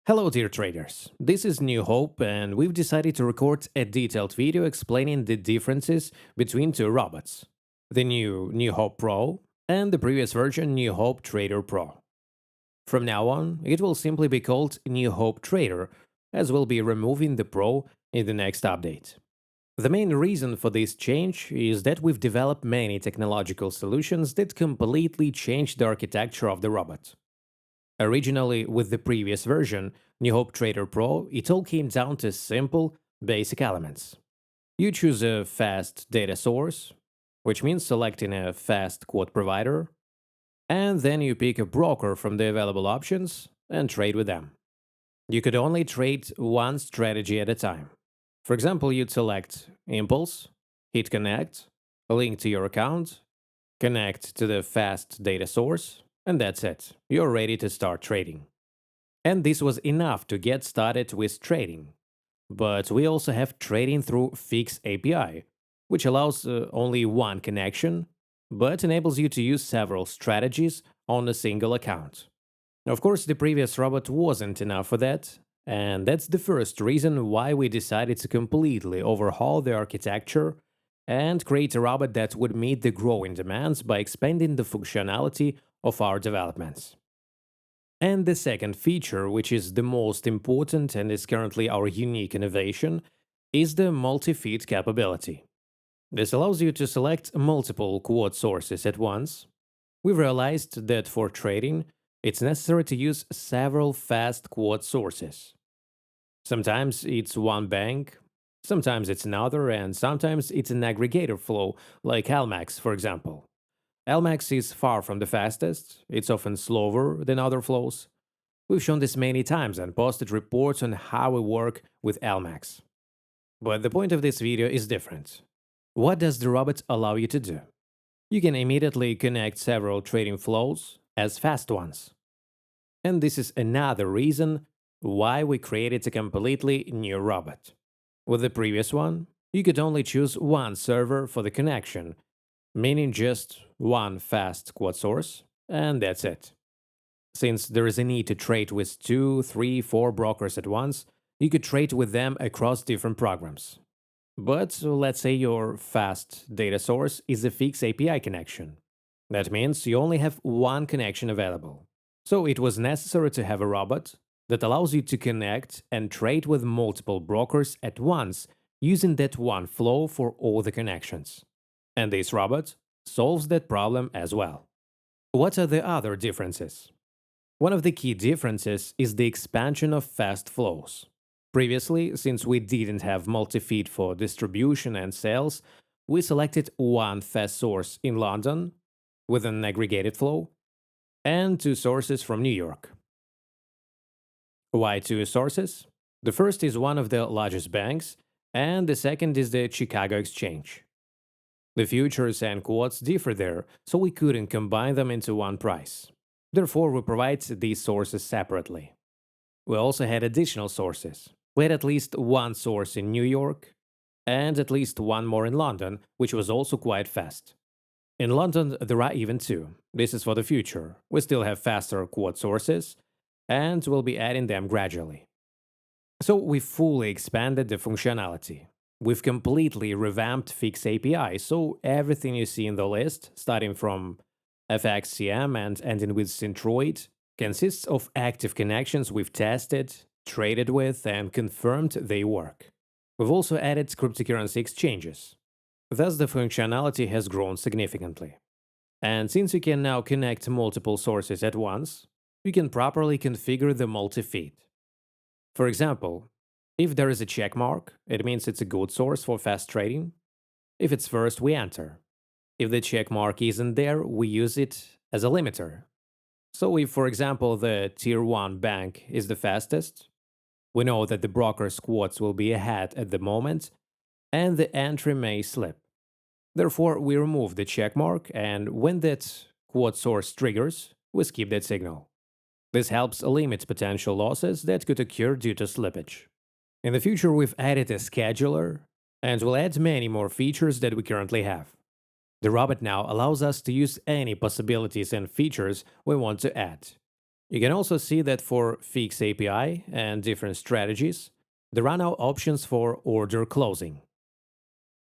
Hello dear traders, this is New Hope and we've decided to record a detailed video explaining the differences between two robots. The New Hope Pro and the previous version New Hope Trader Pro. From now on, it will simply be called New Hope Trader, as we'll be removing the Pro in the next update. The main reason for this change is that we've developed many technological solutions that completely change the architecture of the robot. Originally, with the previous version, New Hope Trader Pro, it all came down to simple, basic elements. You choose a fast data source, which means selecting a fast quote provider, and then you pick a broker from the available options and trade with them. You could only trade one strategy at a time. For example, you'd select Impulse, hit Connect, link to your account, connect to the fast data source, and that's it. You're ready to start trading. And this was enough to get started with trading. But we also have trading through Fix API, which allows only one connection, but enables you to use several strategies on a single account. Of course, the previous robot wasn't enough for that, and that's the first reason why we decided to completely overhaul the architecture and create a robot that would meet the growing demands by expanding the functionality of our developments. And the second feature, which is the most important and is currently our unique innovation, is the multi-feed capability. This allows you to select multiple quote sources at once. We realized that for trading, it's necessary to use several fast quote sources. Sometimes it's one bank, sometimes it's another, and sometimes it's an aggregator flow, like Almax, for example. Almax is far from the fastest, it's often slower than other flows. We've shown this many times and posted reports on how we work with Almax. But the point of this video is different. What does the robot allow you to do? You can immediately connect several trading flows as fast ones. And this is another reason why we created a completely new robot. With the previous one, you could only choose one server for the connection, meaning just one fast quote source, and that's it. Since there is a need to trade with 2, 3, 4 brokers at once, you could trade with them across different programs. But let's say your fast data source is a fixed API connection. That means you only have one connection available. So it was necessary to have a robot that allows you to connect and trade with multiple brokers at once using that one flow for all the connections. And this robot solves that problem as well. What are the other differences? One of the key differences is the expansion of fast flows. Previously, since we didn't have multi-feed for distribution and sales, we selected one fast source in London with an aggregated flow and two sources from New York. Why two sources? The first is one of the largest banks, and the second is the Chicago Exchange. The futures and quotes differ there, so we couldn't combine them into one price. Therefore, we provide these sources separately. We also had additional sources. We had at least one source in New York and at least one more in London, which was also quite fast. In London, there are even two. This is for the future. We still have faster quote sources, and we'll be adding them gradually. So we fully expanded the functionality. We've completely revamped Fix API, so everything you see in the list, starting from FXCM and ending with Syntroid, consists of active connections we've tested, traded with, and confirmed they work. We've also added cryptocurrency exchanges. Thus, the functionality has grown significantly. And since you can now connect multiple sources at once, you can properly configure the multi-feed. For example, if there is a check mark, it means it's a good source for fast trading. If it's first, we enter. If the check mark isn't there, we use it as a limiter. So if, for example, the Tier 1 bank is the fastest, we know that the broker's quotes will be ahead at the moment, and the entry may slip. Therefore, we remove the check mark, and when that quote source triggers, we skip that signal. This helps limit potential losses that could occur due to slippage. In the future, we've added a scheduler, and we'll add many more features that we currently have. The robot now allows us to use any possibilities and features we want to add. You can also see that for fixed API and different strategies, there are now options for order closing.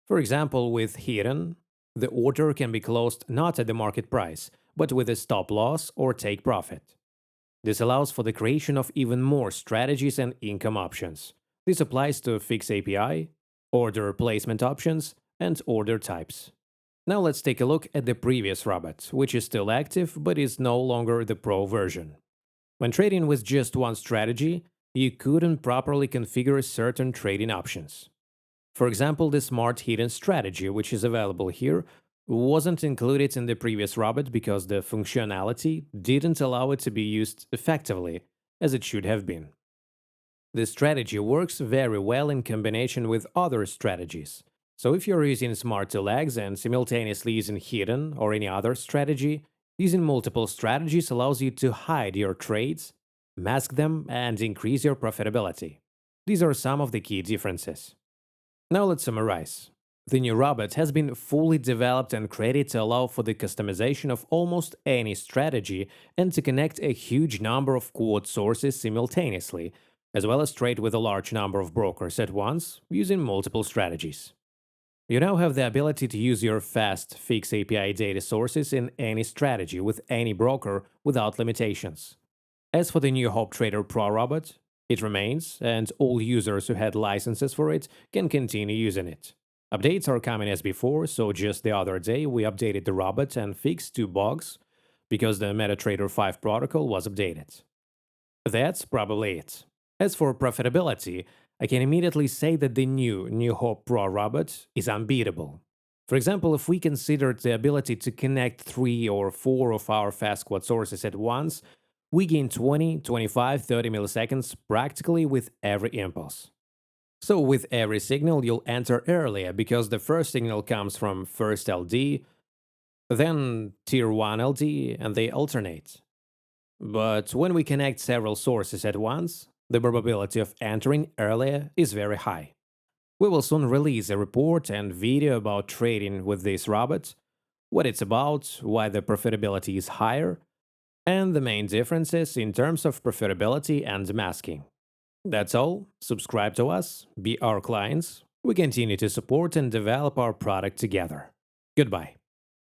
For example, with hidden, the order can be closed not at the market price, but with a stop loss or take profit. This allows for the creation of even more strategies and income options. This applies to fixed API, order placement options, and order types. Now let's take a look at the previous robot, which is still active but is no longer the pro version. When trading with just one strategy, you couldn't properly configure certain trading options. For example, the smart hidden strategy, which is available here, wasn't included in the previous robot because the functionality didn't allow it to be used effectively as it should have been. This strategy works very well in combination with other strategies. So if you're using smart two legs and simultaneously using hidden or any other strategy, using multiple strategies allows you to hide your trades, mask them, and increase your profitability. These are some of the key differences. Now let's summarize. The new robot has been fully developed and created to allow for the customization of almost any strategy and to connect a huge number of quote sources simultaneously, as well as trade with a large number of brokers at once using multiple strategies. You now have the ability to use your fast, fixed API data sources in any strategy with any broker without limitations. As for the new Hope Trader Pro robot, it remains, and all users who had licenses for it can continue using it. Updates are coming as before, so just the other day we updated the robot and fixed two bugs because the MetaTrader 5 protocol was updated. That's probably it. As for profitability, I can immediately say that the new Hope Pro robot is unbeatable. For example, if we consider the ability to connect 3 or 4 of our fast quote sources at once, we gain 20, 25, 30 milliseconds practically with every impulse. So with every signal you'll enter earlier because the first signal comes from first LD, then tier 1 LD, and they alternate. But when we connect several sources at once, the probability of entering earlier is very high. We will soon release a report and video about trading with this robot, what it's about, why the profitability is higher, and the main differences in terms of profitability and masking. That's all. Subscribe to us, be our clients. We continue to support and develop our product together. Goodbye.